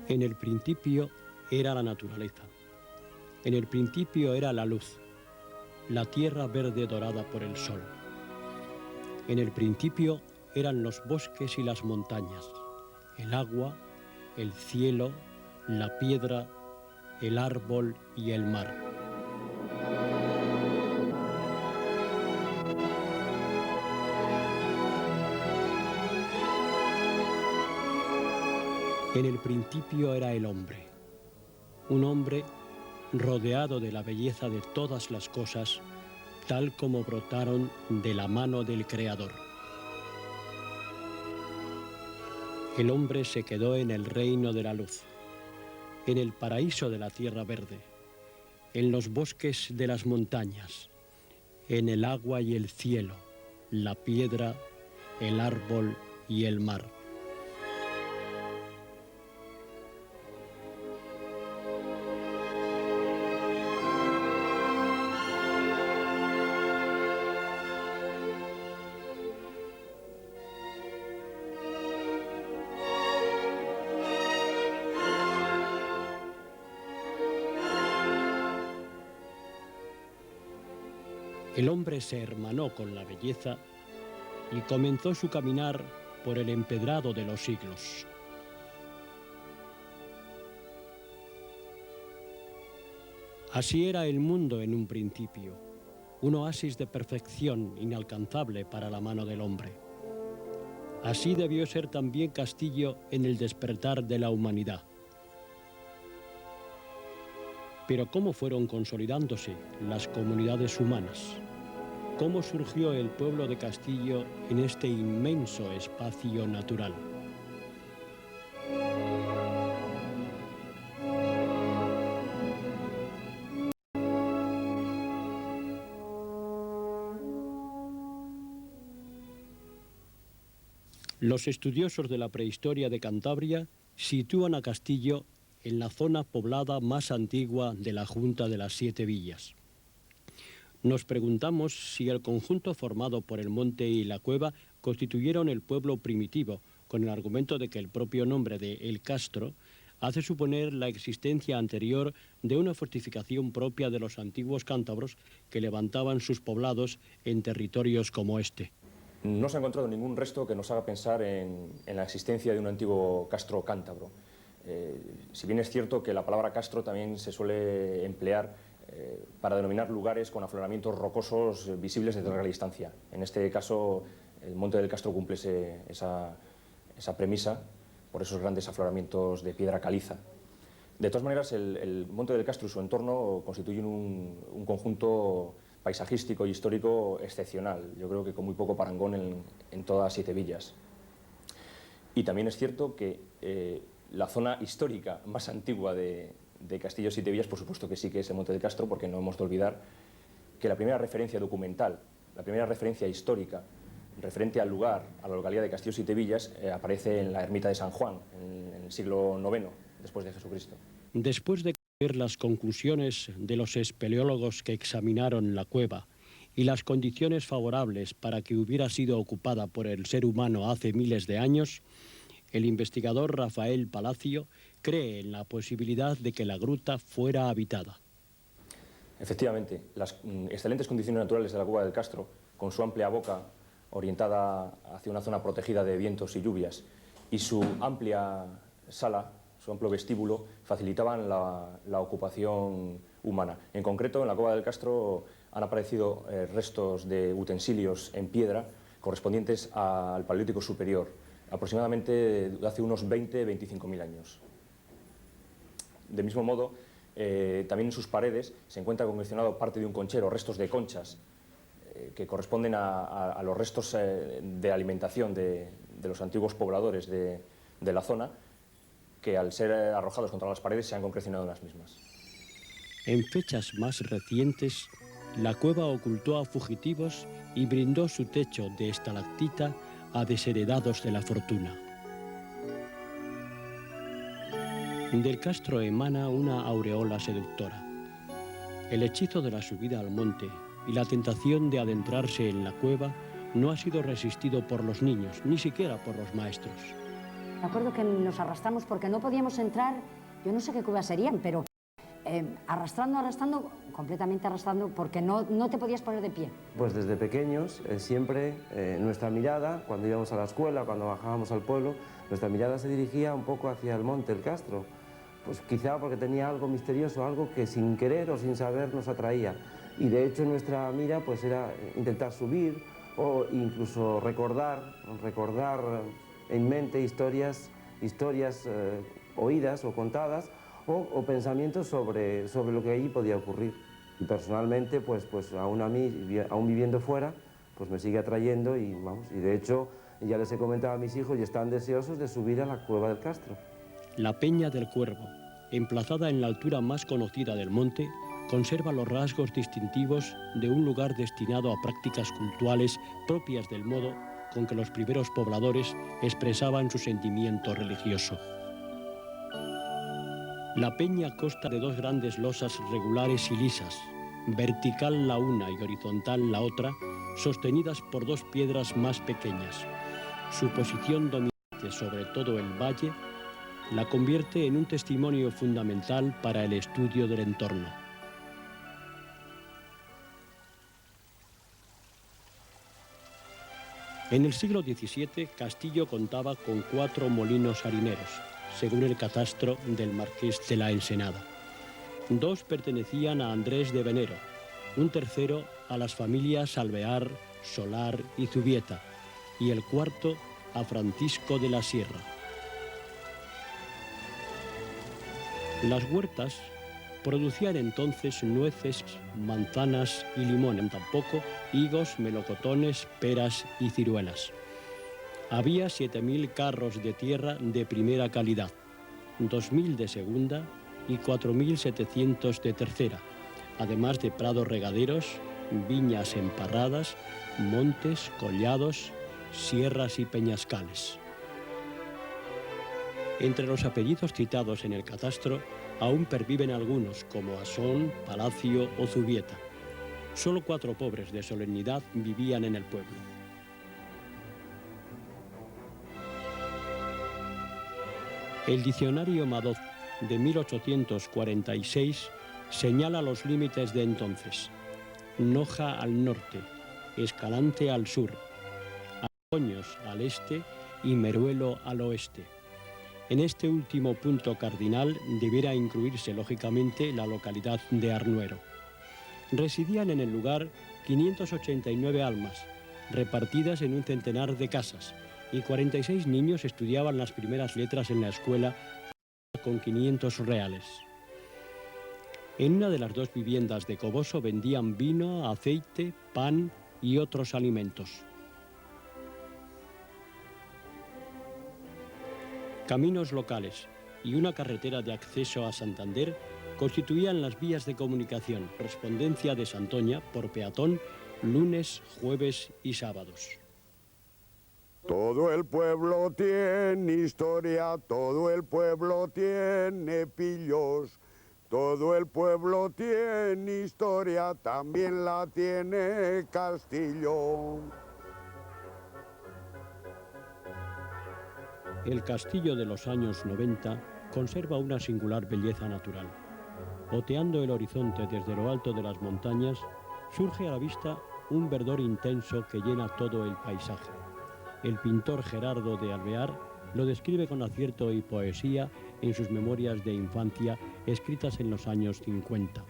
En el principio era la naturaleza. En el principio era la luz, la tierra verde dorada por el sol. En el principio eran los bosques y las montañas, el agua, el cielo, la piedra, el árbol y el mar. En el principio era el hombre, un hombre rodeado de la belleza de todas las cosas, tal como brotaron de la mano del Creador. El hombre se quedó en el reino de la luz, en el paraíso de la tierra verde, en los bosques de las montañas, en el agua y el cielo, la piedra, el árbol y el mar. El hombre se hermanó con la belleza y comenzó su caminar por el empedrado de los siglos. Así era el mundo en un principio, un oasis de perfección inalcanzable para la mano del hombre. Así debió ser también Castillo en el despertar de la humanidad. Pero ¿cómo fueron consolidándose las comunidades humanas? ¿Cómo surgió el pueblo de Castillo en este inmenso espacio natural? Los estudiosos de la prehistoria de Cantabria sitúan a Castillo en la zona poblada más antigua de la Junta de las Siete Villas. Nos preguntamos si el conjunto formado por el monte y la cueva constituyeron el pueblo primitivo, con el argumento de que el propio nombre de El Castro hace suponer la existencia anterior de una fortificación propia de los antiguos cántabros que levantaban sus poblados en territorios como este. No se ha encontrado ningún resto que nos haga pensar en la existencia de un antiguo castro cántabro. Si bien es cierto que la palabra castro también se suele emplear para denominar lugares con afloramientos rocosos visibles desde larga distancia. En este caso, el monte del Castro cumple esa premisa por esos grandes afloramientos de piedra caliza. De todas maneras, el monte del Castro y su entorno constituyen un conjunto paisajístico y histórico excepcional, yo creo que con muy poco parangón en todas Siete Villas. Y también es cierto que la zona histórica más antigua de Castillo Siete Villas, por supuesto que sí que es el Monte del Castro, porque no hemos de olvidar que la primera referencia documental, la primera referencia histórica referente al lugar, a la localidad de Castillo Siete Villas, aparece en la ermita de San Juan, en el siglo IX, después de Jesucristo. Después de ver las conclusiones de los espeleólogos que examinaron la cueva y las condiciones favorables para que hubiera sido ocupada por el ser humano hace miles de años, el investigador Rafael Palacio cree en la posibilidad de que la gruta fuera habitada. Efectivamente, las excelentes condiciones naturales de la cueva del Castro, con su amplia boca orientada hacia una zona protegida de vientos y lluvias, y su amplia sala, su amplio vestíbulo, facilitaban la ocupación humana. En concreto, en la cueva del Castro han aparecido restos de utensilios en piedra correspondientes al Paleolítico superior, aproximadamente de hace unos 20-25.000 años. Del mismo modo, también en sus paredes se encuentra convencionado parte de un conchero, restos de conchas, que corresponden a los restos de alimentación de los antiguos pobladores de la zona, que al ser arrojados contra las paredes se han concrecionado en las mismas. En fechas más recientes, la cueva ocultó a fugitivos y brindó su techo de estalactita a desheredados de la fortuna. Del Castro emana una aureola seductora. El hechizo de la subida al monte y la tentación de adentrarse en la cueva no ha sido resistido por los niños, ni siquiera por los maestros. Me acuerdo que nos arrastramos porque no podíamos entrar, yo no sé qué cuevas serían, pero arrastrando, completamente arrastrando, porque no te podías poner de pie. Pues desde pequeños, siempre nuestra mirada, cuando íbamos a la escuela, cuando bajábamos al pueblo, nuestra mirada se dirigía un poco hacia el monte, el Castro. Pues quizá porque tenía algo misterioso, algo que sin querer o sin saber nos atraía. Y de hecho nuestra mira pues era intentar subir o incluso recordar en mente historias oídas o contadas, o pensamientos sobre lo que allí podía ocurrir. Y personalmente, pues aún a mí, aún viviendo fuera, pues me sigue atrayendo y de hecho ya les he comentado a mis hijos y están deseosos de subir a la cueva del Castro. La Peña del Cuervo, emplazada en la altura más conocida del monte, conserva los rasgos distintivos de un lugar destinado a prácticas cultuales propias del modo con que los primeros pobladores expresaban su sentimiento religioso. La peña consta de dos grandes losas regulares y lisas, vertical la una y horizontal la otra, sostenidas por dos piedras más pequeñas. Su posición dominante sobre todo el valle la convierte en un testimonio fundamental para el estudio del entorno. En el siglo XVII, Castillo contaba con 4 molinos harineros, según el catastro del Marqués de la Ensenada. 2 pertenecían a Andrés de Venero, un tercero a las familias Alvear, Solar y Zubieta, y el cuarto a Francisco de la Sierra. Las huertas producían entonces nueces, manzanas y limones, tampoco higos, melocotones, peras y ciruelas. Había 7.000 carros de tierra de primera calidad, 2.000 de segunda y 4.700 de tercera, además de prados regaderos, viñas emparradas, montes, collados, sierras y peñascales. Entre los apellidos citados en el catastro aún perviven algunos, como Asón, Palacio o Zubieta. Solo 4 pobres de solemnidad vivían en el pueblo. El diccionario Madoz de 1846 señala los límites de entonces: Noja al norte, Escalante al sur, Agoños al este y Meruelo al oeste. En este último punto cardinal debiera incluirse lógicamente la localidad de Arnuero. Residían en el lugar 589 almas, repartidas en un centenar de casas, y 46 niños estudiaban las primeras letras en la escuela con 500 reales. En una de las 2 viviendas de Coboso vendían vino, aceite, pan y otros alimentos. Caminos locales y una carretera de acceso a Santander constituían las vías de comunicación, correspondencia de Santoña por peatón, lunes, jueves y sábados. Todo el pueblo tiene historia, todo el pueblo tiene pillos, todo el pueblo tiene historia, también la tiene Castillo. El castillo de los años 90 conserva una singular belleza natural. Oteando el horizonte desde lo alto de las montañas, surge a la vista un verdor intenso que llena todo el paisaje. El pintor Gerardo de Alvear lo describe con acierto y poesía en sus memorias de infancia escritas en los años 50.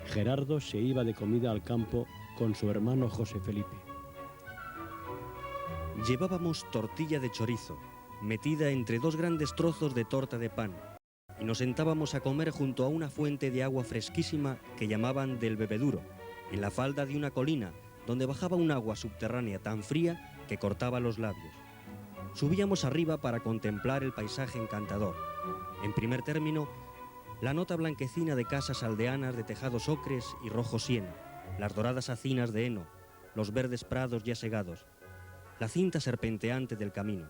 Gerardo se iba de comida al campo con su hermano José Felipe. Llevábamos tortilla de chorizo, metida entre 2 grandes trozos de torta de pan, y nos sentábamos a comer junto a una fuente de agua fresquísima que llamaban del Bebeduro, en la falda de una colina donde bajaba un agua subterránea tan fría que cortaba los labios. Subíamos arriba para contemplar el paisaje encantador. En primer término, la nota blanquecina de casas aldeanas de tejados ocres y rojo siena, las doradas hacinas de heno, los verdes prados ya segados, la cinta serpenteante del camino,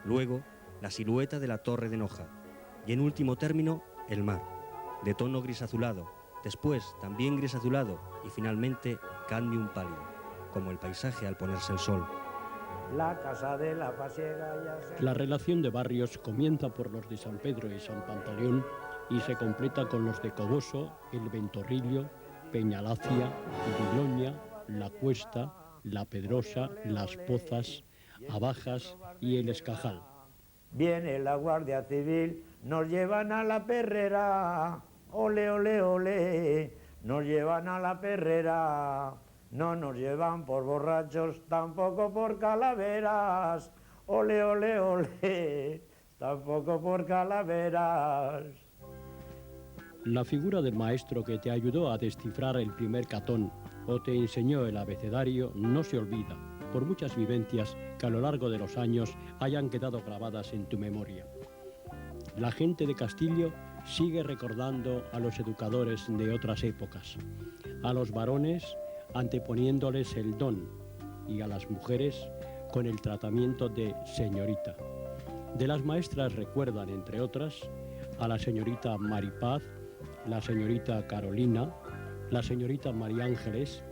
luego la silueta de la torre de Noja, y en último término el mar, de tono gris azulado, después también gris azulado y finalmente cadmium pálido, como el paisaje al ponerse el sol. la casa de la pasiega ya se... La relación de barrios comienza por los de San Pedro y San Pantaleón y se completa con los de Coboso, El Ventorrillo, Peñalacia, Viloña, La Cuesta, La Pedrosa, Las Pozas, Abajas y El Escajal. Viene la Guardia Civil, nos llevan a la perrera, ole, ole, ole, nos llevan a la perrera, no nos llevan por borrachos, tampoco por calaveras, ole, ole, ole, tampoco por calaveras. La figura del maestro que te ayudó a descifrar el primer catón o te enseñó el abecedario no se olvida, por muchas vivencias que a lo largo de los años hayan quedado grabadas en tu memoria. La gente de Castillo sigue recordando a los educadores de otras épocas, a los varones anteponiéndoles el don y a las mujeres con el tratamiento de señorita. De las maestras recuerdan, entre otras, a la señorita Maripaz, la señorita Carolina, la señorita María Ángeles,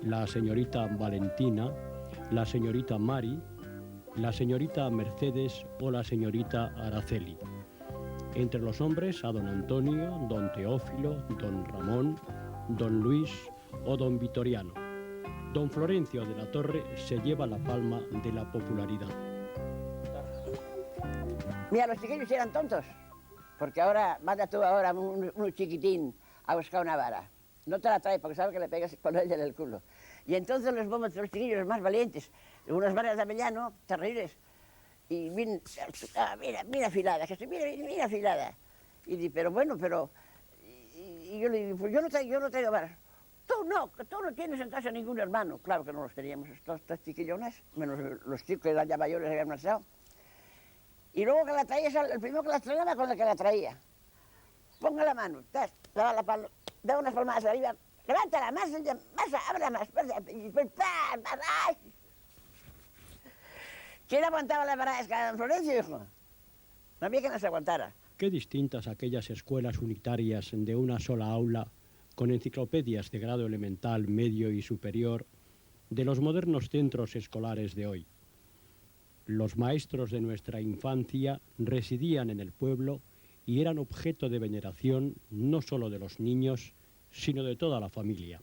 la señorita Valentina, la señorita Mari, la señorita Mercedes o la señorita Araceli. Entre los hombres a don Antonio, don Teófilo, don Ramón, don Luis o don Vitoriano. Don Florencio de la Torre se lleva la palma de la popularidad. Mira, los chiquillos eran tontos, porque ahora, manda tú ahora un chiquitín a buscar una vara. No te la trae porque sabe que le pegas con ella en el culo. Y entonces los bombos de los chiquillos, los más valientes, unas varas de avellano terribles. Y mira, mira afilada, que mira afilada. Y di, pero bueno, pero... Y yo le digo, pues yo no traigo varas. Tú no tienes en casa ningún hermano. Claro que no los teníamos, estos chiquillones, menos los chicos que eran ya mayores, habían marchado. Y luego que la traías, el primero que la estrenaba con el que la traía. Ponga la mano, da unas palmadas arriba, levántala más, ábrela más, y después ¡pam! ¡Ay! ¿Quién aguantaba las varadas cada don Florencio, hijo? No había que no se aguantara. Qué distintas aquellas escuelas unitarias de una sola aula, con enciclopedias de grado elemental, medio y superior, de los modernos centros escolares de hoy. Los maestros de nuestra infancia residían en el pueblo y eran objeto de veneración no solo de los niños, sino de toda la familia.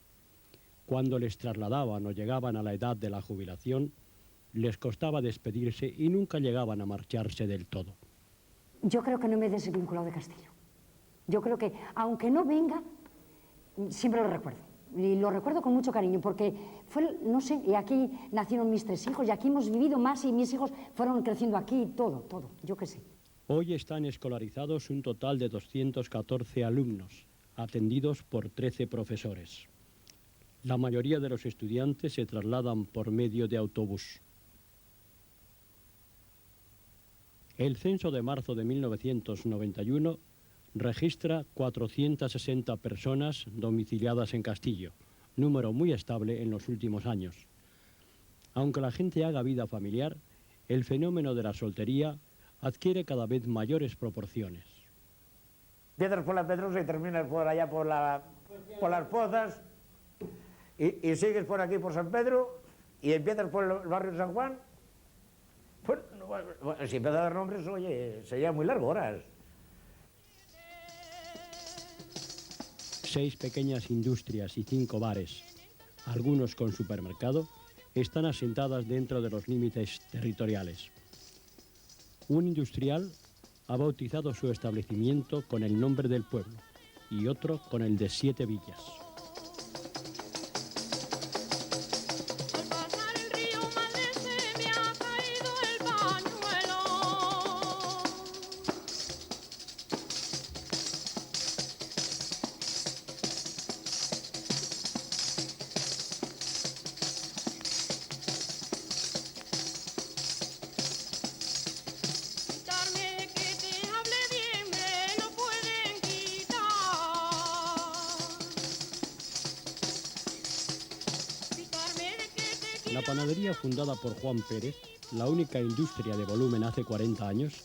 Cuando les trasladaban o llegaban a la edad de la jubilación, les costaba despedirse y nunca llegaban a marcharse del todo. Yo creo que no me he desvinculado de Castillo. Yo creo que, aunque no venga, siempre lo recuerdo. Y lo recuerdo con mucho cariño, porque fue, no sé, y aquí nacieron mis 3 hijos, y aquí hemos vivido más, y mis hijos fueron creciendo aquí, todo, yo qué sé. Hoy están escolarizados un total de 214 alumnos, atendidos por 13 profesores. La mayoría de los estudiantes se trasladan por medio de autobús. El censo de marzo de 1991 registra 460 personas domiciliadas en Castillo, número muy estable en los últimos años. Aunque la gente haga vida familiar, el fenómeno de la soltería adquiere cada vez mayores proporciones. Empiezas por la Pedrosa y terminas por allá por las Pozas y sigues por aquí por San Pedro y empiezas por el barrio de San Juan. Pues, bueno, si empiezas a dar nombres, oye, sería muy largo horas. 6 pequeñas industrias y 5 bares, algunos con supermercado, están asentadas dentro de los límites territoriales. Un industrial ha bautizado su establecimiento con el nombre del pueblo y otro con el de 7 villas. La panadería fundada por Juan Pérez, la única industria de volumen hace 40 años,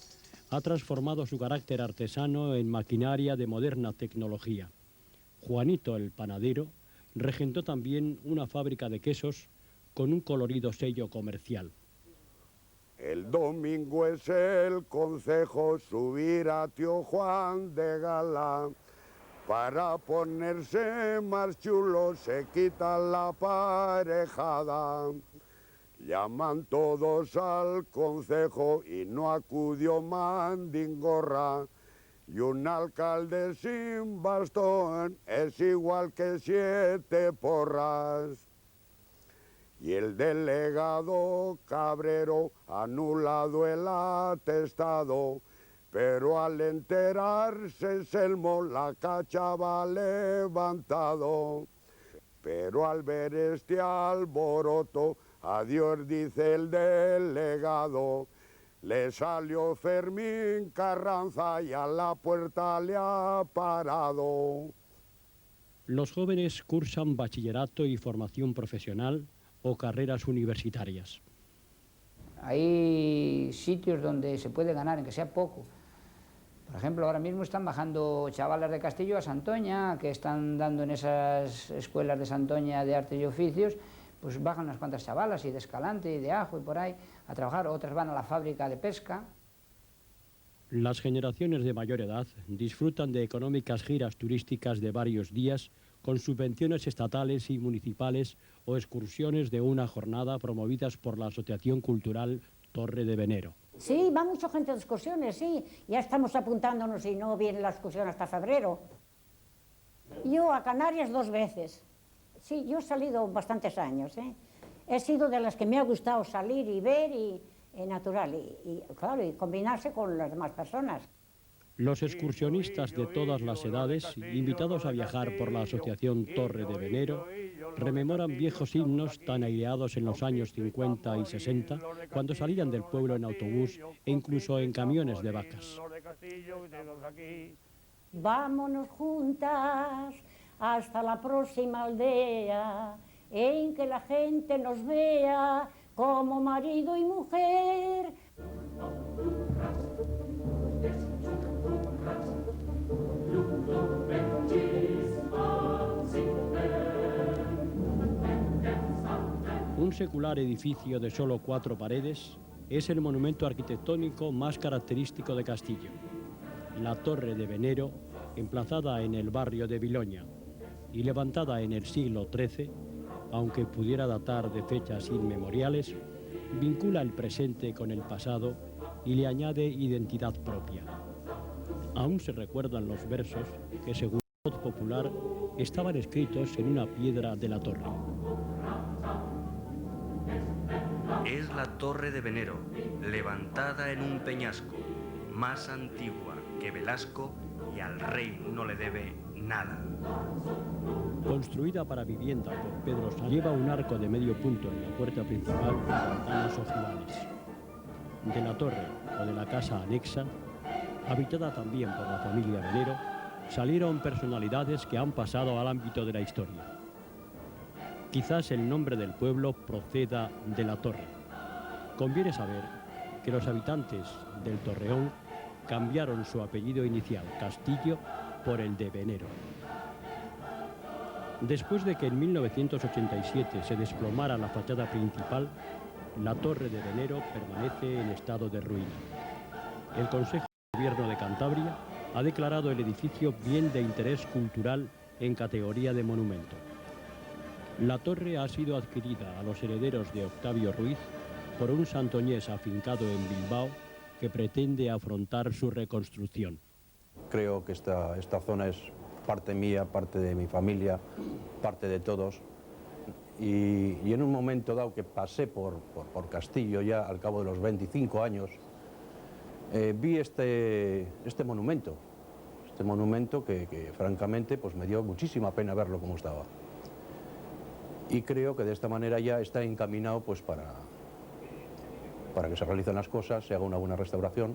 ha transformado su carácter artesano en maquinaria de moderna tecnología. Juanito el panadero regentó también una fábrica de quesos con un colorido sello comercial. El domingo es el concejo subir a tío Juan de gala. Para ponerse más chulo se quita la parejada. Llaman todos al concejo y no acudió mandingorra. Y un alcalde sin bastón es igual que 7 porras. Y el delegado Cabrero ha anulado el atestado, pero al enterarse Selmo la cachaba levantado. Pero al ver este alboroto, adiós dice el delegado, le salió Fermín Carranza y a la puerta le ha parado. Los jóvenes cursan bachillerato y formación profesional o carreras universitarias. Hay sitios donde se puede ganar, aunque sea poco. Por ejemplo, ahora mismo están bajando chavalas de Castillo a Santoña, que están dando en esas escuelas de Santoña de arte y oficios, pues bajan unas cuantas chavalas y de Escalante y de Ajo y por ahí a trabajar, otras van a la fábrica de pesca. Las generaciones de mayor edad disfrutan de económicas giras turísticas de varios días con subvenciones estatales y municipales o excursiones de una jornada promovidas por la Asociación Cultural Torre de Venero. Sí, va mucha gente de excursiones, sí. Ya estamos apuntándonos y no viene la excursión hasta febrero. Yo a Canarias 2 veces. Sí, yo he salido bastantes años, ¿eh? He sido de las que me ha gustado salir y ver y natural y claro, y combinarse con las demás personas. Los excursionistas de todas las edades, invitados a viajar por la Asociación Torre de Venero, rememoran viejos himnos tan aireados en los años 50 y 60, cuando salían del pueblo en autobús e incluso en camiones de vacas. Vámonos juntas hasta la próxima aldea, en que la gente nos vea como marido y mujer. Un secular edificio de solo 4 paredes es el monumento arquitectónico más característico de Castillo. La Torre de Venero, emplazada en el barrio de Viloña y levantada en el siglo XIII, aunque pudiera datar de fechas inmemoriales, vincula el presente con el pasado y le añade identidad propia. Aún se recuerdan los versos que, según la voz popular, estaban escritos en una piedra de la torre. Es la Torre de Venero, levantada en un peñasco, más antigua que Velasco, y al rey no le debe nada. Construida para vivienda por Pedro Sánchez, lleva un arco de medio punto en la puerta principal y ventanas ojivales. De la torre o de la casa anexa, habitada también por la familia Venero, salieron personalidades que han pasado al ámbito de la historia. Quizás el nombre del pueblo proceda de la torre. Conviene saber que los habitantes del Torreón cambiaron su apellido inicial, Castillo, por el de Venero. Después de que en 1987 se desplomara la fachada principal, la Torre de Venero permanece en estado de ruina. El Consejo de Gobierno de Cantabria ha declarado el edificio bien de interés cultural en categoría de monumento. La torre ha sido adquirida a los herederos de Octavio Ruiz por un santoñés afincado en Bilbao que pretende afrontar su reconstrucción. Creo que esta zona es parte mía, parte de mi familia, parte de todos. Y en un momento dado que pasé por Castillo, ya al cabo de los 25 años, vi este monumento que francamente pues me dio muchísima pena verlo como estaba. Y creo que de esta manera ya está encaminado pues para que se realicen las cosas, se haga una buena restauración,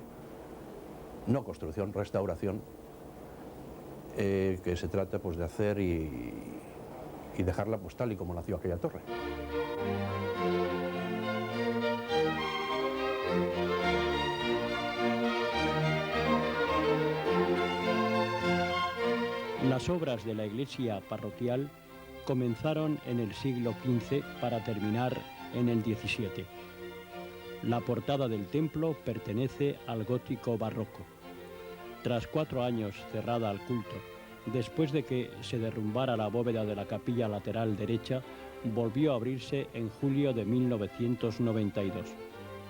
no construcción, restauración, que se trata pues de hacer y dejarla pues tal y como nació aquella torre. Las obras de la iglesia parroquial comenzaron en el siglo XV para terminar en el XVII. La portada del templo pertenece al gótico barroco. Tras 4 años cerrada al culto, después de que se derrumbara la bóveda de la capilla lateral derecha, volvió a abrirse en julio de 1992.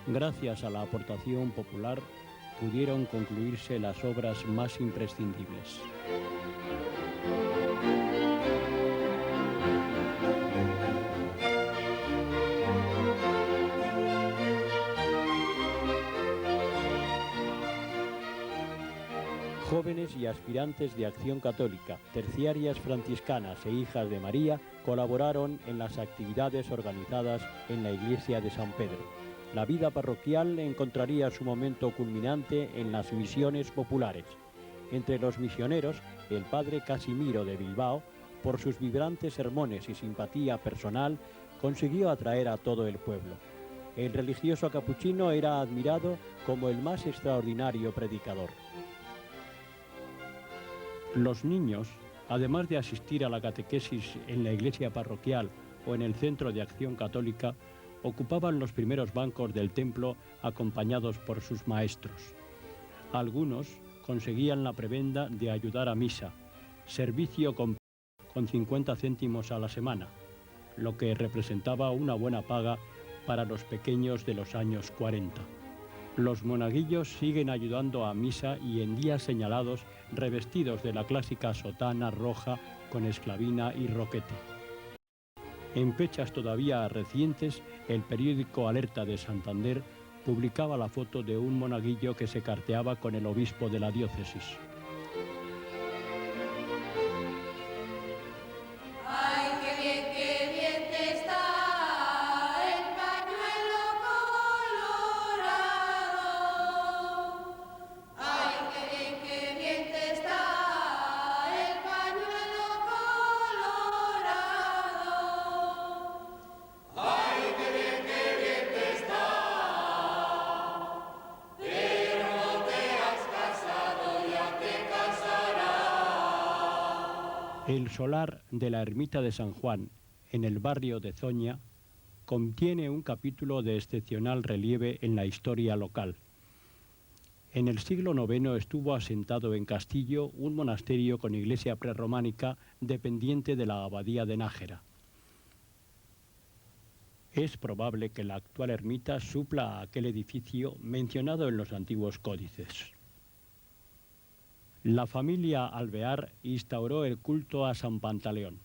Gracias a la aportación popular, pudieron concluirse las obras más imprescindibles. Jóvenes y aspirantes de Acción Católica, terciarias franciscanas e hijas de María colaboraron en las actividades organizadas en la iglesia de San Pedro. La vida parroquial encontraría su momento culminante en las misiones populares. Entre los misioneros, el padre Casimiro de Bilbao, por sus vibrantes sermones y simpatía personal, consiguió atraer a todo el pueblo. El religioso capuchino era admirado como el más extraordinario predicador. Los niños, además de asistir a la catequesis en la iglesia parroquial o en el Centro de Acción Católica, ocupaban los primeros bancos del templo acompañados por sus maestros. Algunos conseguían la prebenda de ayudar a misa, servicio con 50 céntimos a la semana, lo que representaba una buena paga para los pequeños de los años 40. Los monaguillos siguen ayudando a misa y en días señalados revestidos de la clásica sotana roja con esclavina y roquete. En fechas todavía recientes, el periódico Alerta de Santander publicaba la foto de un monaguillo que se carteaba con el obispo de la diócesis. El solar de la ermita de San Juan, en el barrio de Zoña, contiene un capítulo de excepcional relieve en la historia local. En el siglo IX estuvo asentado en Castillo un monasterio con iglesia prerrománica dependiente de la abadía de Nájera. Es probable que la actual ermita supla a aquel edificio mencionado en los antiguos códices. La familia Alvear instauró el culto a San Pantaleón.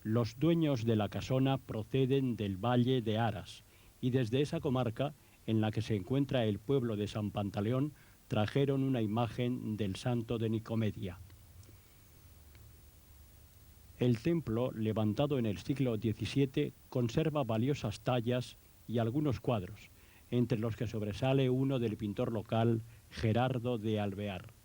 Los dueños de la casona proceden del Valle de Aras y desde esa comarca, en la que se encuentra el pueblo de San Pantaleón, trajeron una imagen del santo de Nicomedia. El templo, levantado en el siglo XVII, conserva valiosas tallas y algunos cuadros, entre los que sobresale uno del pintor local Gerardo de Alvear.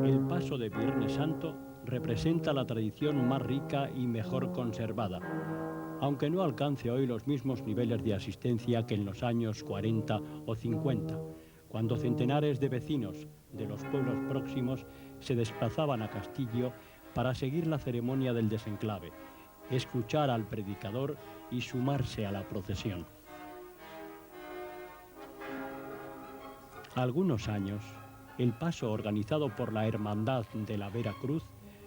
El paso de Viernes Santo representa la tradición más rica y mejor conservada, aunque no alcance hoy los mismos niveles de asistencia que en los años 40 o 50, cuando centenares de vecinos de los pueblos próximos se desplazaban a Castillo para seguir la ceremonia del desenclave, escuchar al predicador y sumarse a la procesión. Algunos años, el paso organizado por la Hermandad de la Vera Cruz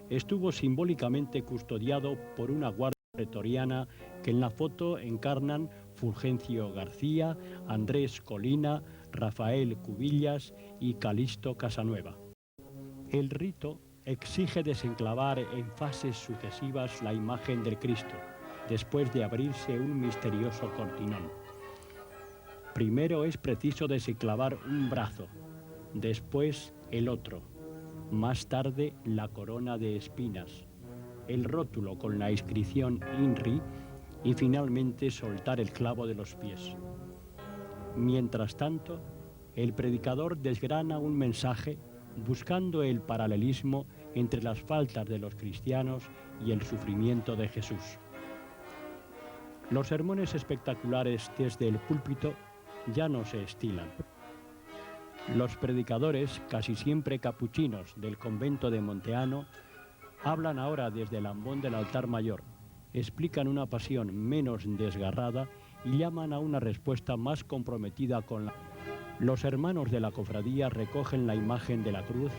estuvo simbólicamente custodiado por una guardia pretoriana que en la foto encarnan Fulgencio García, Andrés Colina, Rafael Cubillas y Calixto Casanueva. El rito exige desenclavar en fases sucesivas la imagen del Cristo, después de abrirse un misterioso cortinón. Primero es preciso desenclavar un brazo, después el otro, más tarde la corona de espinas, el rótulo con la inscripción INRI y finalmente soltar el clavo de los pies. Mientras tanto, el predicador desgrana un mensaje buscando el paralelismo entre las faltas de los cristianos y el sufrimiento de Jesús. Los sermones espectaculares desde el púlpito ya no se estilan. Los predicadores, casi siempre capuchinos del convento de Monteano, Hablan ahora desde el ambón del altar mayor, explican una pasión menos desgarrada y llaman a una respuesta más comprometida con la... Los hermanos de la cofradía recogen la imagen de la cruz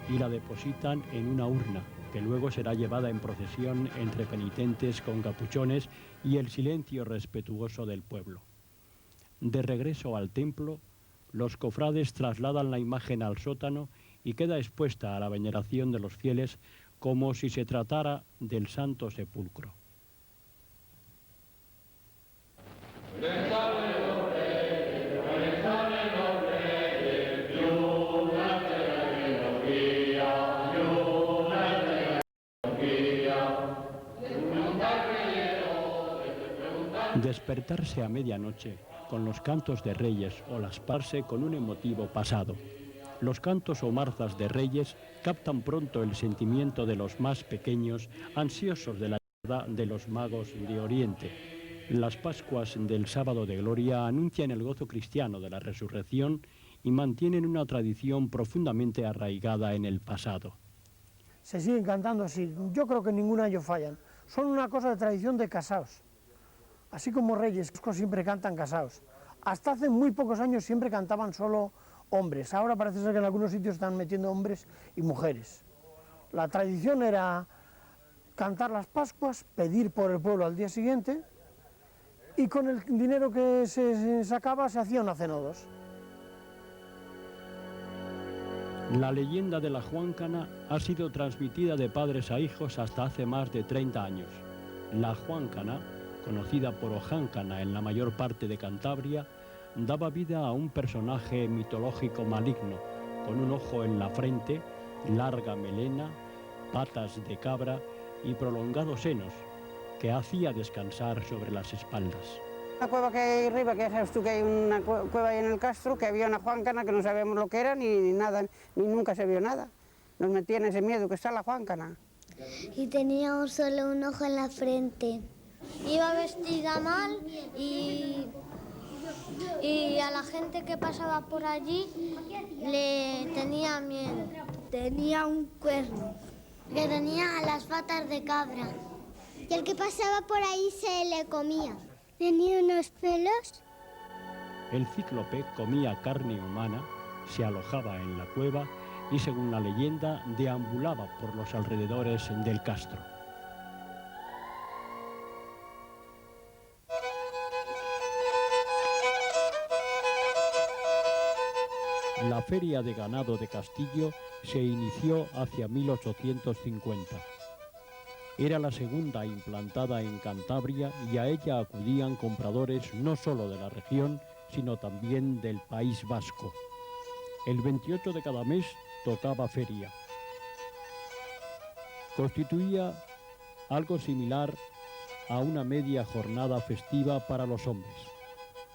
y la depositan en una urna, que luego será llevada en procesión entre penitentes con capuchones y el silencio respetuoso del pueblo. De regreso al templo, los cofrades trasladan la imagen al sótano y queda expuesta a la veneración de los fieles como si se tratara del Santo Sepulcro. Despertarse a medianoche con los cantos de reyes o lasparse con un emotivo pasado. Los cantos o marzas de reyes captan pronto el sentimiento de los más pequeños, ansiosos de la llegada de los magos de Oriente. Las Pascuas del Sábado de Gloria anuncian el gozo cristiano de la resurrección y mantienen una tradición profundamente arraigada en el pasado. Se siguen cantando así, yo creo que ningún año fallan. Son una cosa de tradición de casados. Así como reyes siempre cantan casados. Hasta hace muy pocos años siempre cantaban solo hombres. Ahora parece ser que en algunos sitios están metiendo hombres y mujeres. La tradición era cantar las Pascuas, pedir por el pueblo al día siguiente y con el dinero que se sacaba se hacía una cena o dos. La leyenda de la Juancana ha sido transmitida de padres a hijos hasta hace más de 30 años. La Juancana, conocida por Ojáncana en la mayor parte de Cantabria, daba vida a un personaje mitológico maligno, con un ojo en la frente, larga melena, patas de cabra y prolongados senos, que hacía descansar sobre las espaldas. La cueva que hay arriba, que sabes tú que hay una cueva ahí en el Castro, que había una Juancana que no sabíamos lo que era ni nada, ni nunca se vio nada. Nos metían ese miedo que está la Juancana. Y teníamos solo un ojo en la frente. Iba vestida mal y a la gente que pasaba por allí le tenía miedo. Tenía un cuerno que tenía las patas de cabra y el que pasaba por ahí se le comía. Tenía unos pelos. El cíclope comía carne humana, se alojaba en la cueva y, según la leyenda, deambulaba por los alrededores del castro. La Feria de Ganado de Castillo se inició hacia 1850. Era la segunda implantada en Cantabria y a ella acudían compradores no solo de la región, sino también del País Vasco. El 28 de cada mes tocaba feria. Constituía algo similar a una media jornada festiva para los hombres.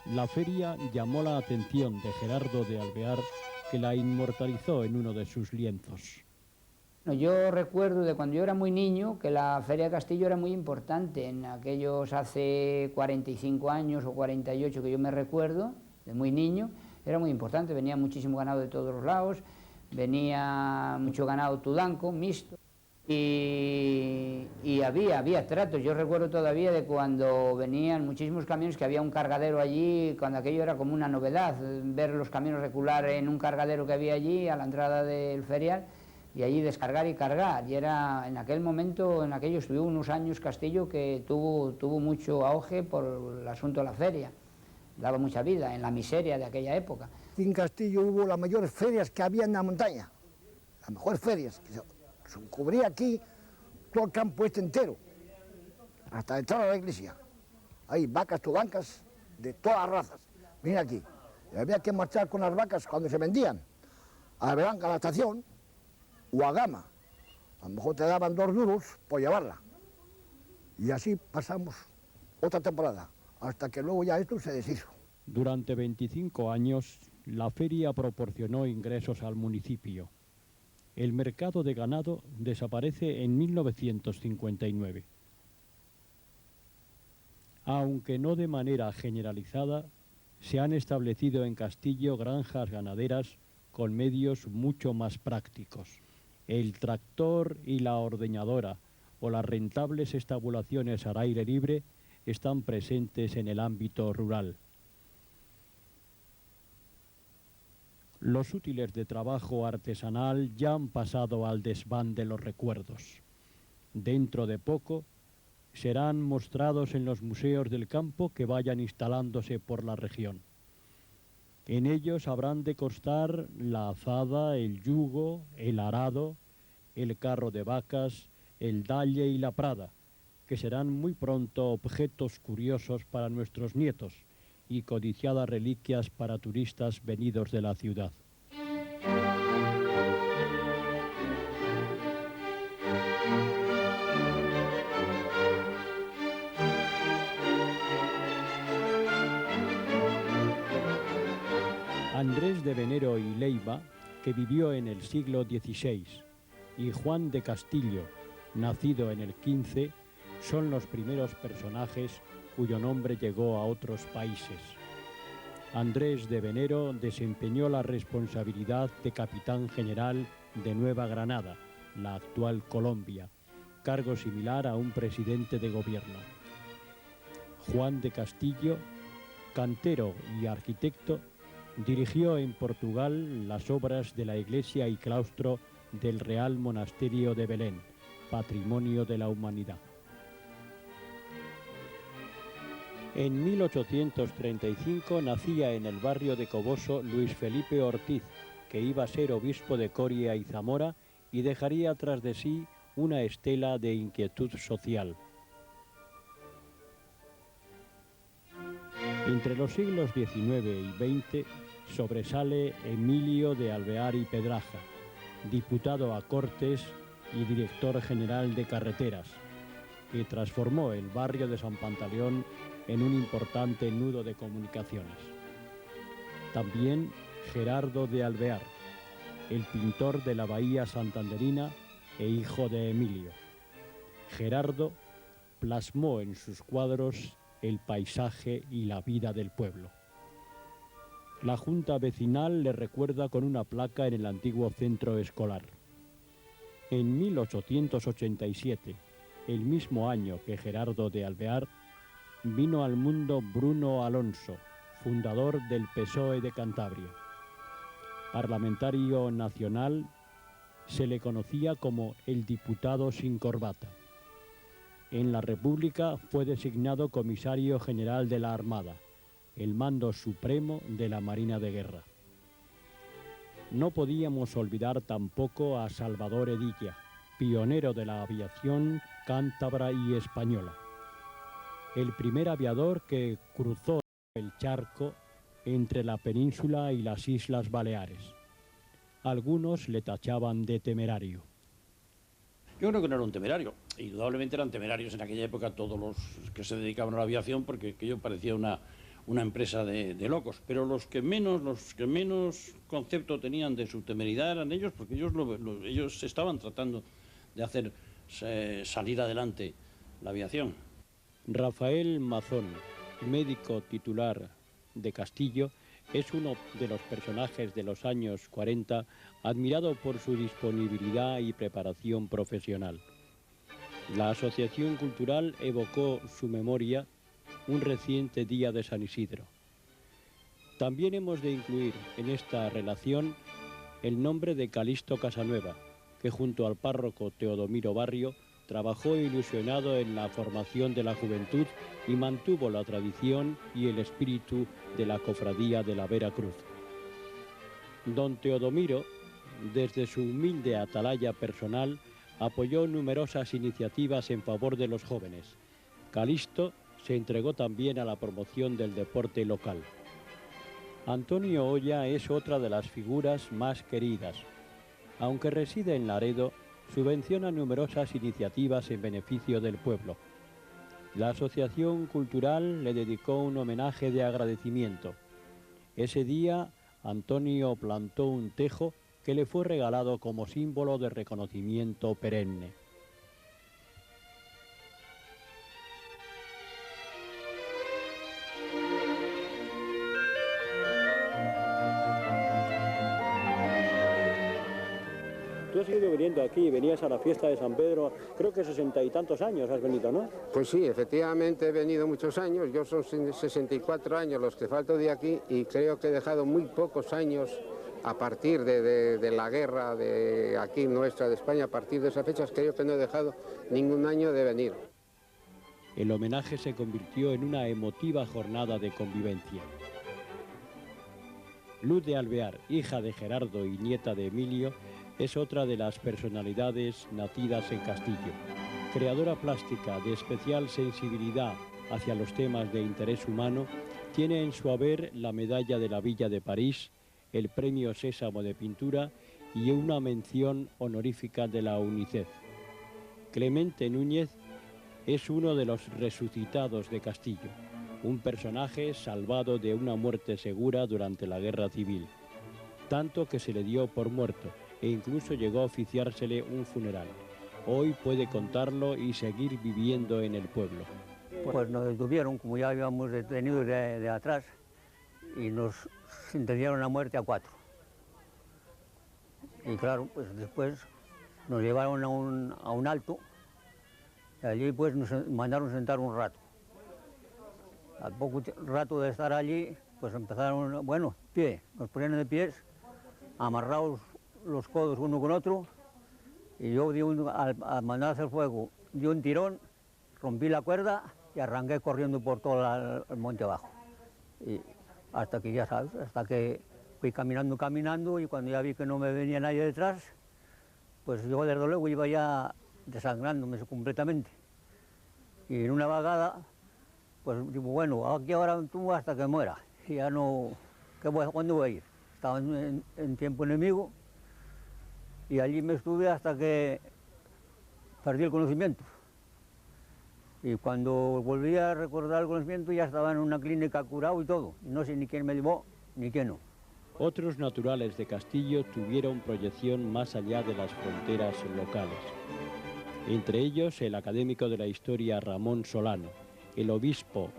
La feria llamó la atención de Gerardo de Alvear, que la inmortalizó en uno de sus lienzos. Yo recuerdo de cuando yo era muy niño que la Feria de Castillo era muy importante. En aquellos hace 45 años o 48 que yo me recuerdo, de muy niño, era muy importante. Venía muchísimo ganado de todos los lados, venía mucho ganado tudanco, mixto. Y había tratos. Yo recuerdo todavía de cuando venían muchísimos camiones, que había un cargadero allí, cuando aquello era como una novedad, ver los camiones recular en un cargadero que había allí a la entrada del ferial y allí descargar y cargar. Y era en aquel momento, en aquello estuvo unos años Castillo que tuvo mucho auge por el asunto de la feria. Daba mucha vida en la miseria de aquella época. En Castillo hubo las mayores ferias que había en la montaña, las mejores ferias. Se cubría aquí todo el campo este entero, hasta entrar a la iglesia. Hay vacas tubancas de todas las razas. Mira aquí, y había que marchar con las vacas cuando se vendían a Belanca, a la estación, o a Gama. A lo mejor te daban 2 duros por llevarla. Y así pasamos otra temporada, hasta que luego ya esto se deshizo. Durante 25 años, la feria proporcionó ingresos al municipio. El mercado de ganado desaparece en 1959. Aunque no de manera generalizada, se han establecido en Castillo granjas ganaderas con medios mucho más prácticos. el tractor y la ordeñadora o las rentables estabulaciones al aire libre están presentes en el ámbito rural. Los útiles de trabajo artesanal ya han pasado al desván de los recuerdos. Dentro de poco serán mostrados en los museos del campo que vayan instalándose por la región. En ellos habrán de constar la azada, el yugo, el arado, el carro de vacas, el dalle y la prada, que serán muy pronto objetos curiosos para nuestros nietos y codiciadas reliquias para turistas venidos de la ciudad. Andrés de Venero y Leiva, que vivió en el siglo XVI, y Juan de Castillo, nacido en el XV, son los primeros personajes cuyo nombre llegó a otros países. Andrés de Venero desempeñó la responsabilidad de capitán general de Nueva Granada, la actual Colombia, cargo similar a un presidente de gobierno. Juan de Castillo, cantero y arquitecto, dirigió en Portugal las obras de la iglesia y claustro del Real Monasterio de Belén, Patrimonio de la Humanidad. En 1835 nacía en el barrio de Coboso Luis Felipe Ortiz, que iba a ser obispo de Coria y Zamora y dejaría tras de sí una estela de inquietud social. Entre los siglos XIX y XX sobresale Emilio de Alvear y Pedraja, diputado a Cortes y director general de carreteras, que transformó el barrio de San Pantaleón en un importante nudo de comunicaciones. También Gerardo de Alvear, el pintor de la bahía santanderina e hijo de Emilio. Gerardo plasmó en sus cuadros el paisaje y la vida del pueblo. La Junta Vecinal le recuerda con una placa en el antiguo centro escolar. En 1887, el mismo año que Gerardo de Alvear, vino al mundo Bruno Alonso, fundador del PSOE de Cantabria. Parlamentario nacional, se le conocía como el diputado sin corbata. En la República fue designado comisario general de la Armada, el mando supremo de la Marina de Guerra. No podíamos olvidar tampoco a Salvador Hedilla, pionero de la aviación cántabra y española. El primer aviador que cruzó el charco entre la península y las Islas Baleares. Algunos le tachaban de temerario. Yo creo que no era un temerario. Indudablemente eran temerarios en aquella época todos los que se dedicaban a la aviación, porque aquello parecía una empresa de locos. Pero los que menos concepto tenían de su temeridad eran ellos, porque ellos estaban tratando de hacer salir adelante la aviación. Rafael Mazón, médico titular de Castillo, es uno de los personajes de los años 40 admirado por su disponibilidad y preparación profesional. La Asociación Cultural evocó su memoria un reciente día de San Isidro. También hemos de incluir en esta relación el nombre de Calixto Casanueva, que junto al párroco Teodomiro Barrio trabajó ilusionado en la formación de la juventud y mantuvo la tradición y el espíritu de la cofradía de la Vera Cruz. Don Teodomiro, desde su humilde atalaya personal, apoyó numerosas iniciativas en favor de los jóvenes. Calixto se entregó también a la promoción del deporte local. Antonio Oya es otra de las figuras más queridas. Aunque reside en Laredo, subvenciona numerosas iniciativas en beneficio del pueblo. La Asociación Cultural le dedicó un homenaje de agradecimiento. Ese día, Antonio plantó un tejo que le fue regalado como símbolo de reconocimiento perenne. Tú has seguido viniendo aquí, venías a la fiesta de San Pedro, creo que 60 y tantos años has venido, ¿no? Pues sí, efectivamente he venido muchos años, yo son 64 años los que falto de aquí y creo que he dejado muy pocos años a partir de la guerra de aquí nuestra de España, a partir de esas fechas creo que no he dejado ningún año de venir. El homenaje se convirtió en una emotiva jornada de convivencia. Luz de Alvear, hija de Gerardo y nieta de Emilio, es otra de las personalidades nacidas en Castillo. Creadora plástica de especial sensibilidad hacia los temas de interés humano, tiene en su haber la medalla de la Villa de París, el premio Sésamo de pintura y una mención honorífica de la UNICEF. Clemente Núñez es uno de los resucitados de Castillo, un personaje salvado de una muerte segura durante la Guerra Civil, tanto que se le dio por muerto e incluso llegó a oficiársele un funeral. Hoy puede contarlo y seguir viviendo en el pueblo. Pues nos detuvieron, como ya habíamos detenido de atrás, y nos sentenciaron la muerte a 4. Y claro, pues después nos llevaron a un alto, y allí pues nos mandaron sentar un rato. Al poco rato de estar allí, pues empezaron, bueno, pie, nos ponían de pies, amarrados los codos uno con otro, y yo al mandar a hacer fuego, di un tirón, rompí la cuerda y arranqué corriendo por todo el monte abajo. Y hasta que ya sabes, hasta que fui caminando, y cuando ya vi que no me venía nadie detrás, pues yo desde luego iba ya desangrándome completamente. Y en una vagada, pues digo, bueno, aquí ahora tú hasta que muera, y ya no, ¿cuándo voy a ir? Estaba en tiempo enemigo, y allí me estuve hasta que perdí el conocimiento. Y cuando volví a recordar el conocimiento ya estaba en una clínica curado y todo, y no sé ni quién me llevó ni quién no. Otros naturales de Castillo tuvieron proyección más allá de las fronteras locales. Entre ellos el académico de la historia Ramón Solano, el obispo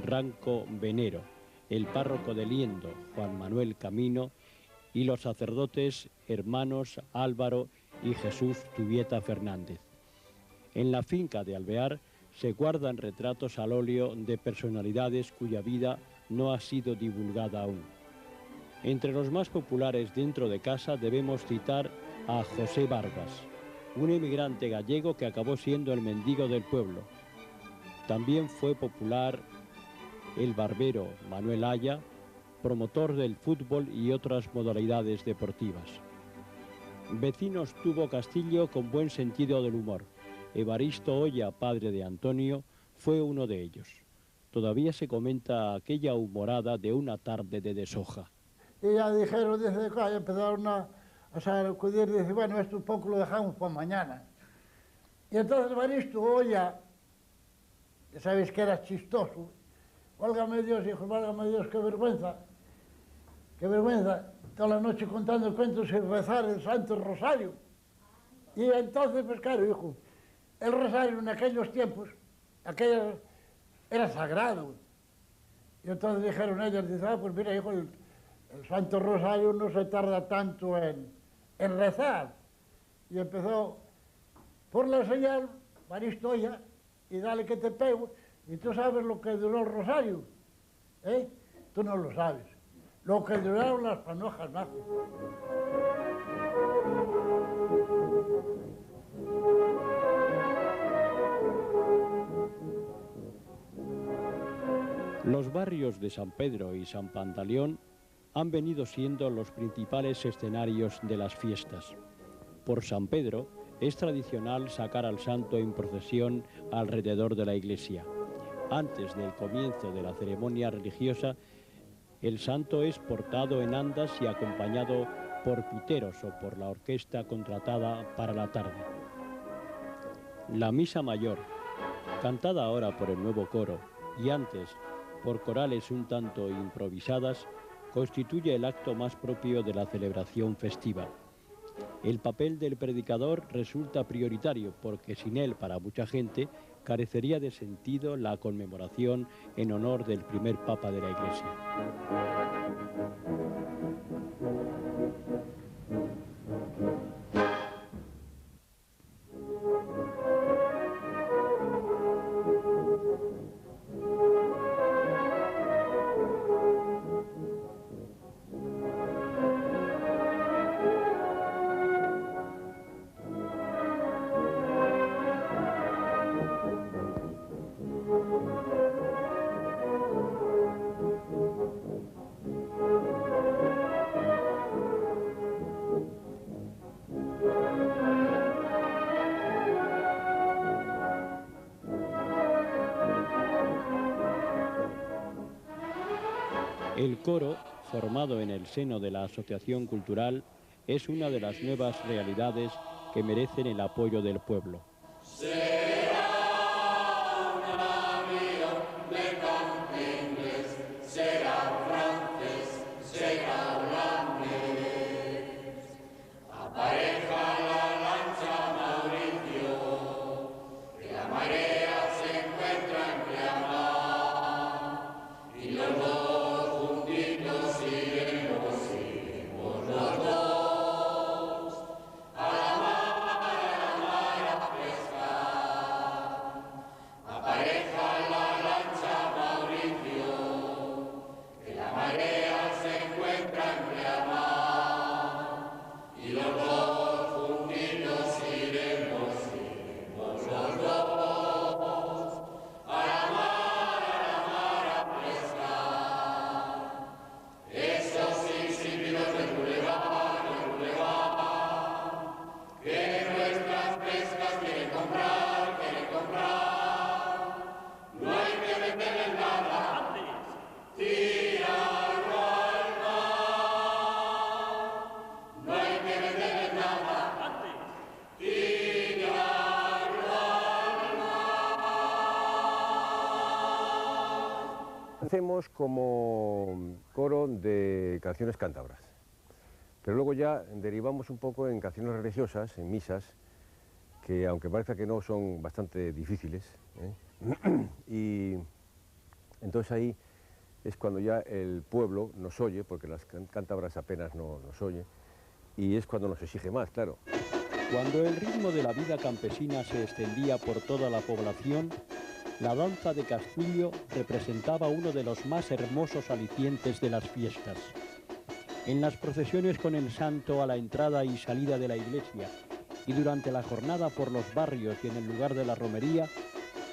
Ranco Venero, el párroco de Liendo, Juan Manuel Camino, y los sacerdotes hermanos Álvaro y Jesús Tubieta Fernández. En la finca de Alvear se guardan retratos al óleo de personalidades cuya vida no ha sido divulgada aún. Entre los más populares dentro de casa debemos citar a José Barbas, un emigrante gallego que acabó siendo el mendigo del pueblo. También fue popular el barbero Manuel Aya, promotor del fútbol y otras modalidades deportivas. Vecinos tuvo Castillo con buen sentido del humor. Evaristo Oya, padre de Antonio, fue uno de ellos. Todavía se comenta aquella humorada de una tarde de deshoja. Y ya dijeron, dice, claro, empezaron a sacudir, dice, bueno, esto un poco lo dejamos para mañana. Y entonces Evaristo Oya, ya sabéis que era chistoso, válgame Dios, hijo, válgame Dios, qué vergüenza, toda la noche contando cuentos y rezar el Santo Rosario. Y entonces, pues claro, hijo, el rosario en aquellos tiempos, aquello era sagrado. Y entonces dijeron ellos, dice, pues mira, hijo, el Santo Rosario no se tarda tanto en rezar. Y empezó por la señal, Evaristo Oya, y dale que te pego, y tú sabes lo que duró el rosario, ¿eh? Tú no lo sabes. Lo que duraron las panojas bajo. Los barrios de San Pedro y San Pantaleón han venido siendo los principales escenarios de las fiestas. Por San Pedro es tradicional sacar al santo en procesión alrededor de la iglesia. Antes del comienzo de la ceremonia religiosa, el santo es portado en andas y acompañado por piteros o por la orquesta contratada para la tarde. La misa mayor, cantada ahora por el nuevo coro y antes por corales un tanto improvisadas, constituye el acto más propio de la celebración festiva. El papel del predicador resulta prioritario porque sin él, para mucha gente, carecería de sentido la conmemoración en honor del primer papa de la Iglesia. El coro, formado en el seno de la Asociación Cultural, es una de las nuevas realidades que merecen el apoyo del pueblo. Hacemos como coro de canciones cántabras, pero luego ya derivamos un poco en canciones religiosas, en misas, que aunque parezca que no, son bastante difíciles, y entonces ahí es cuando ya el pueblo nos oye, porque las cántabras apenas nos oye, y es cuando nos exige más, claro. Cuando el ritmo de la vida campesina se extendía por toda la población, la danza de Castillo representaba uno de los más hermosos alicientes de las fiestas. En las procesiones con el santo a la entrada y salida de la iglesia y durante la jornada por los barrios y en el lugar de la romería,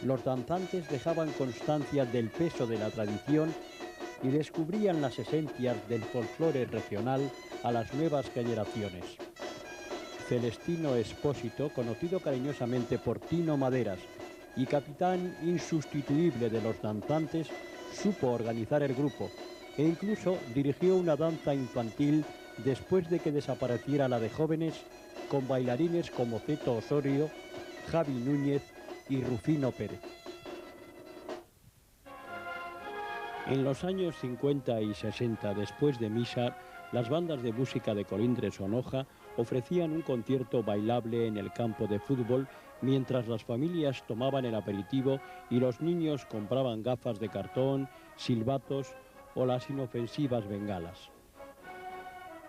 los danzantes dejaban constancia del peso de la tradición y descubrían las esencias del folclore regional a las nuevas generaciones. Celestino Espósito, conocido cariñosamente por Tino Maderas, y capitán insustituible de los danzantes, supo organizar el grupo e incluso dirigió una danza infantil después de que desapareciera la de jóvenes, con bailarines como Ceto Osorio, Javi Núñez y Rufino Pérez. En los años 50 y 60, después de misa, las bandas de música de Colindres o Noja ofrecían un concierto bailable en el campo de fútbol mientras las familias tomaban el aperitivo y los niños compraban gafas de cartón, silbatos o las inofensivas bengalas.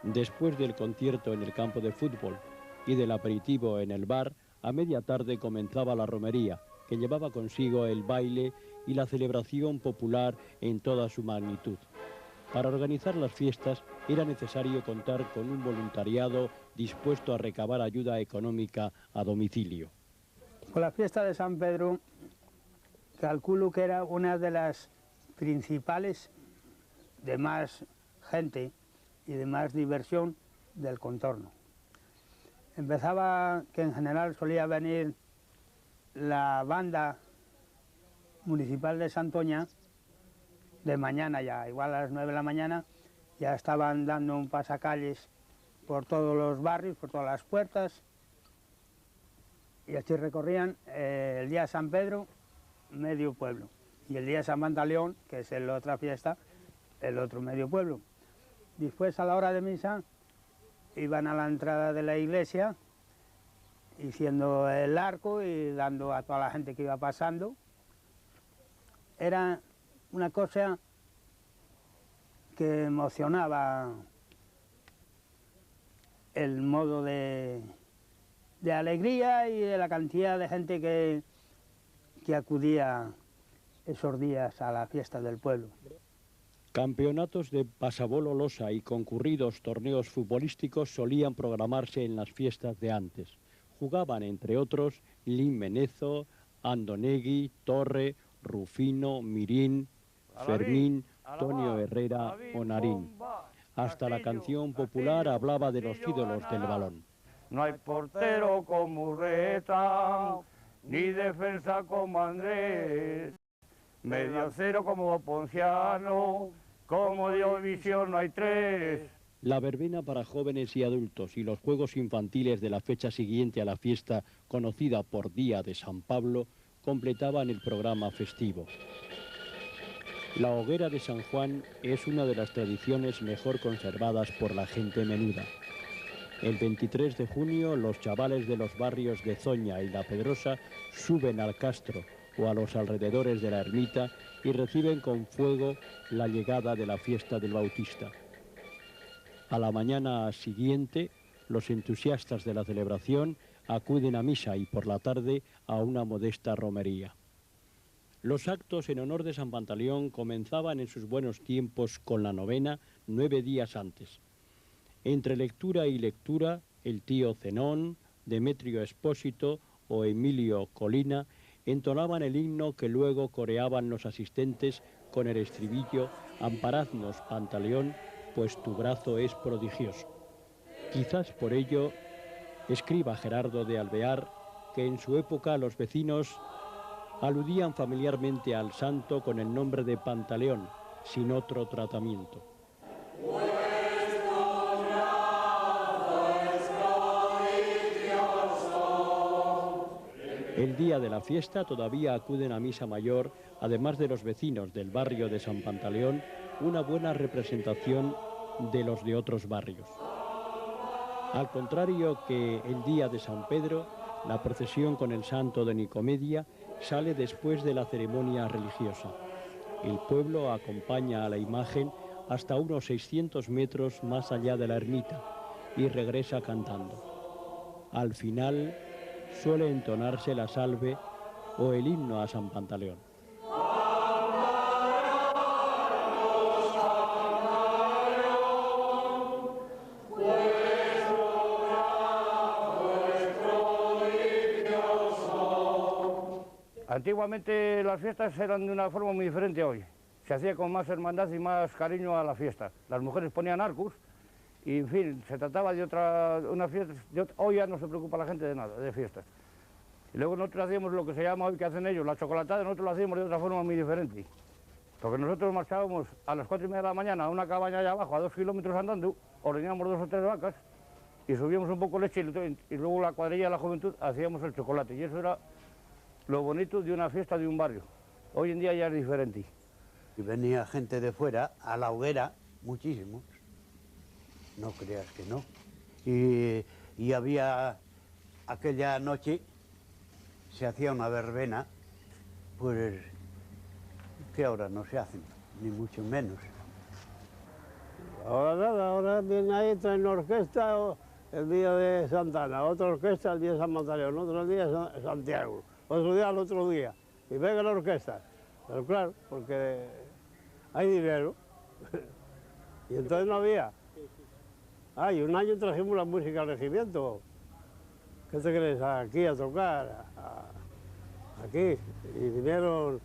Después del concierto en el campo de fútbol y del aperitivo en el bar, a media tarde comenzaba la romería, que llevaba consigo el baile y la celebración popular en toda su magnitud. Para organizar las fiestas era necesario contar con un voluntariado dispuesto a recabar ayuda económica a domicilio. Con la fiesta de San Pedro, calculo que era una de las principales de más gente y de más diversión del contorno. Empezaba que en general solía venir la banda municipal de Santoña de mañana ya, igual a las 9 de la mañana, ya estaban dando un pasacalles por todos los barrios, por todas las puertas, y así recorrían el día de San Pedro, medio pueblo, y el día de San Pantaleón, que es la otra fiesta, el otro medio pueblo. Después, a la hora de misa, iban a la entrada de la iglesia, haciendo el arco y dando a toda la gente que iba pasando. Era una cosa que emocionaba el modo de alegría y de la cantidad de gente que acudía esos días a la fiesta del pueblo. Campeonatos de pasabolo losa y concurridos torneos futbolísticos solían programarse en las fiestas de antes. Jugaban, entre otros, Lin Menezo, Andonegui, Torre, Rufino, Mirín, Fermín, Tonio Herrera o Narín. Hasta la canción popular hablaba de los ídolos del balón. No hay portero como Urreta, ni defensa como Andrés, medio cero como Ponciano, como dio visión no hay tres. La verbena para jóvenes y adultos y los juegos infantiles de la fecha siguiente a la fiesta, conocida por Día de San Pablo, completaban el programa festivo. La hoguera de San Juan es una de las tradiciones mejor conservadas por la gente menuda. El 23 de junio, los chavales de los barrios de Zoña y La Pedrosa suben al castro o a los alrededores de la ermita y reciben con fuego la llegada de la fiesta del Bautista. A la mañana siguiente, los entusiastas de la celebración acuden a misa y por la tarde a una modesta romería. Los actos en honor de San Pantaleón comenzaban en sus buenos tiempos con la novena 9 días antes. Entre lectura y lectura, el tío Zenón, Demetrio Espósito o Emilio Colina entonaban el himno que luego coreaban los asistentes con el estribillo «Amparadnos, Pantaleón, pues tu brazo es prodigioso». Quizás por ello escriba Gerardo de Alvear que en su época los vecinos aludían familiarmente al santo con el nombre de Pantaleón, sin otro tratamiento. El día de la fiesta todavía acuden a misa mayor, además de los vecinos del barrio de San Pantaleón, una buena representación de los de otros barrios. Al contrario que el día de San Pedro, la procesión con el santo de Nicomedia sale después de la ceremonia religiosa. El pueblo acompaña a la imagen hasta unos 600 metros más allá de la ermita y regresa cantando. Al final suele entonarse la salve o el himno a San Pantaleón. Antiguamente las fiestas eran de una forma muy diferente a hoy. Se hacía con más hermandad y más cariño a la fiesta. Las mujeres ponían arcos y, en fin, se trataba de una fiesta. Hoy ya no se preocupa la gente de nada, de fiestas. Y luego nosotros hacíamos lo que se llama hoy, que hacen ellos, la chocolatada, nosotros lo hacíamos de otra forma muy diferente. Porque nosotros marchábamos a las 4:30 de la mañana a una cabaña allá abajo, a 2 kilómetros andando, ordeñábamos 2 o 3 vacas y subíamos un poco leche y luego la cuadrilla de la juventud hacíamos el chocolate. Y eso era lo bonito de una fiesta de un barrio. Hoy en día ya es diferente. Y venía gente de fuera a la hoguera, muchísimos, no creas que no. Y había aquella noche, se hacía una verbena, pues que ahora no se hacen, ni mucho menos. Ahora nada, ahora viene ahí, traen orquesta el día de Santana, otra orquesta el día de San Pantaleón, otro día Santiago, otro día al otro día, y venga la orquesta. Pero claro, porque hay dinero, y entonces no había. Y un año trajimos la música al regimiento. ¿Qué te crees? Aquí a tocar, aquí, y vinieron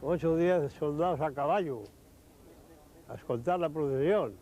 8 o 10 soldados a caballo a escoltar la procesión.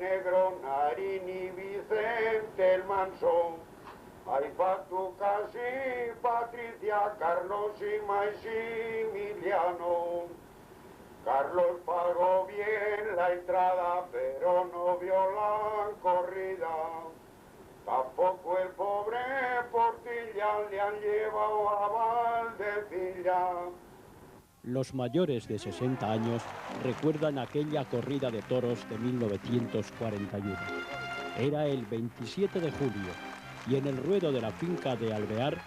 Negro, Narini, Vicente el Manso, hay Casi, Patricia, Carlos y Maximiliano. Carlos pagó bien la entrada, pero no vio la corrida. Tampoco el pobre Portilla le han llevado a Valdecilla. Los mayores de 60 años recuerdan aquella corrida de toros de 1941. Era el 27 de julio y en el ruedo de la finca de Alvear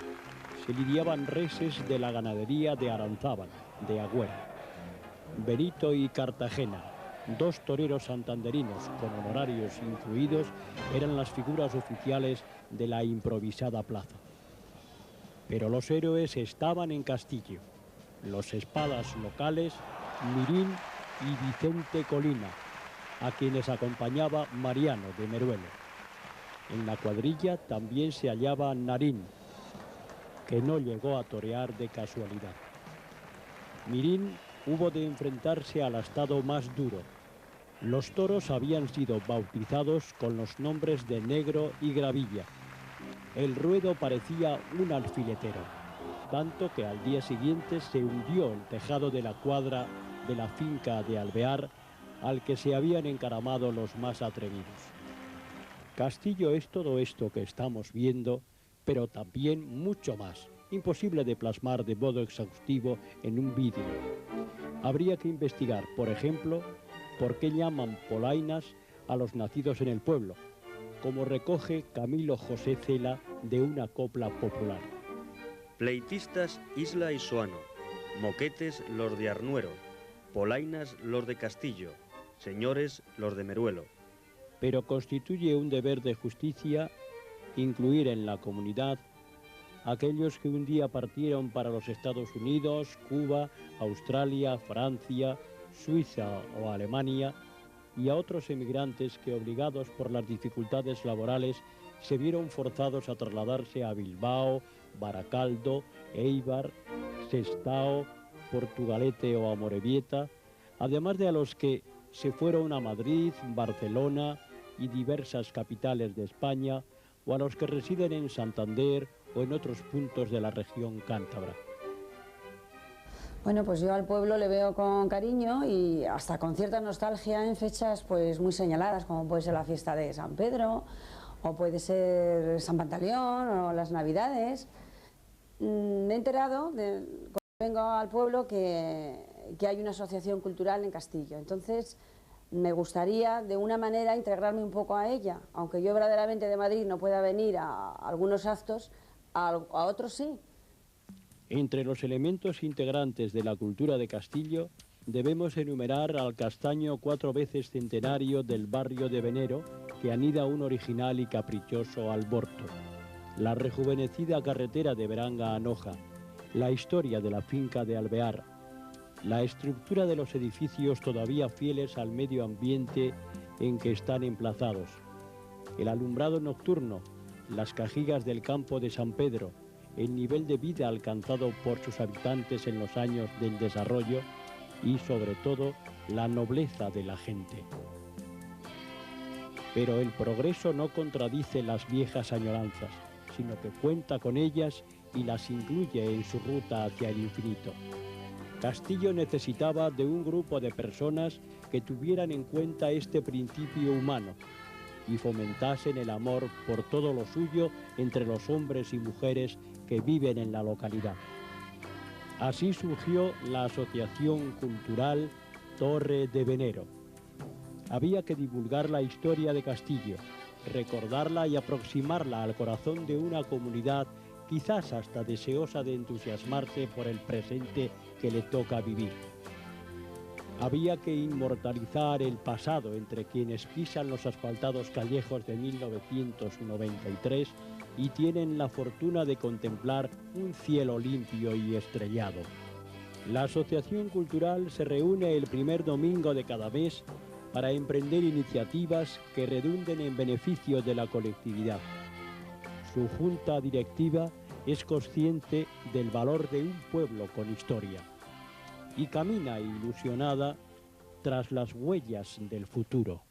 se lidiaban reses de la ganadería de Aranzábal, de Agüera. Benito y Cartagena, dos toreros santanderinos con honorarios incluidos, eran las figuras oficiales de la improvisada plaza. Pero los héroes estaban en Castillo, los espadas locales Mirín y Vicente Colina, a quienes acompañaba Mariano de Meruelo. En la cuadrilla también se hallaba Narín, que no llegó a torear de casualidad. Mirín hubo de enfrentarse al astado más duro. Los toros habían sido bautizados con los nombres de Negro y Gravilla. El ruedo parecía un alfiletero, tanto que al día siguiente se hundió el tejado de la cuadra de la finca de Alvear, al que se habían encaramado los más atrevidos. Castillo es todo esto que estamos viendo, pero también mucho más, imposible de plasmar de modo exhaustivo en un vídeo. Habría que investigar, por ejemplo, por qué llaman polainas a los nacidos en el pueblo, como recoge Camilo José Cela de una copla popular. Pleitistas Isla y Soano, moquetes los de Arnuero, polainas los de Castillo, señores los de Meruelo. Pero constituye un deber de justicia incluir en la comunidad aquellos que un día partieron para los Estados Unidos, Cuba, Australia, Francia, Suiza o Alemania, y a otros emigrantes que, obligados por las dificultades laborales, se vieron forzados a trasladarse a Bilbao, Baracaldo, Eibar, Sestao, Portugalete o Amorebieta, además de a los que se fueron a Madrid, Barcelona y diversas capitales de España, o a los que residen en Santander o en otros puntos de la región cántabra. Bueno, pues yo al pueblo le veo con cariño y hasta con cierta nostalgia en fechas pues muy señaladas, como puede ser la fiesta de San Pedro, o puede ser San Pantaleón o las Navidades. Me he enterado, cuando vengo al pueblo, que hay una asociación cultural en Castillo. Entonces, me gustaría de una manera integrarme un poco a ella, aunque yo verdaderamente de Madrid no pueda venir a algunos actos, a otros sí. Entre los elementos integrantes de la cultura de Castillo debemos enumerar al castaño 4 veces centenario del barrio de Venero, que anida un original y caprichoso alborto, la rejuvenecida carretera de Beranga a Noja, la historia de la finca de Alvear, la estructura de los edificios todavía fieles al medio ambiente en que están emplazados, el alumbrado nocturno, las cajigas del campo de San Pedro, el nivel de vida alcanzado por sus habitantes en los años del desarrollo y, sobre todo, la nobleza de la gente. Pero el progreso no contradice las viejas añoranzas, sino que cuenta con ellas y las incluye en su ruta hacia el infinito. Castillo necesitaba de un grupo de personas que tuvieran en cuenta este principio humano y fomentasen el amor por todo lo suyo entre los hombres y mujeres que viven en la localidad. Así surgió la Asociación Cultural Torre de Venero. Había que divulgar la historia de Castillo, recordarla y aproximarla al corazón de una comunidad quizás hasta deseosa de entusiasmarse por el presente que le toca vivir. Había que inmortalizar el pasado entre quienes pisan los asfaltados callejos de 1993 y tienen la fortuna de contemplar un cielo limpio y estrellado. La Asociación Cultural se reúne el primer domingo de cada mes para emprender iniciativas que redunden en beneficio de la colectividad. Su junta directiva es consciente del valor de un pueblo con historia y camina ilusionada tras las huellas del futuro.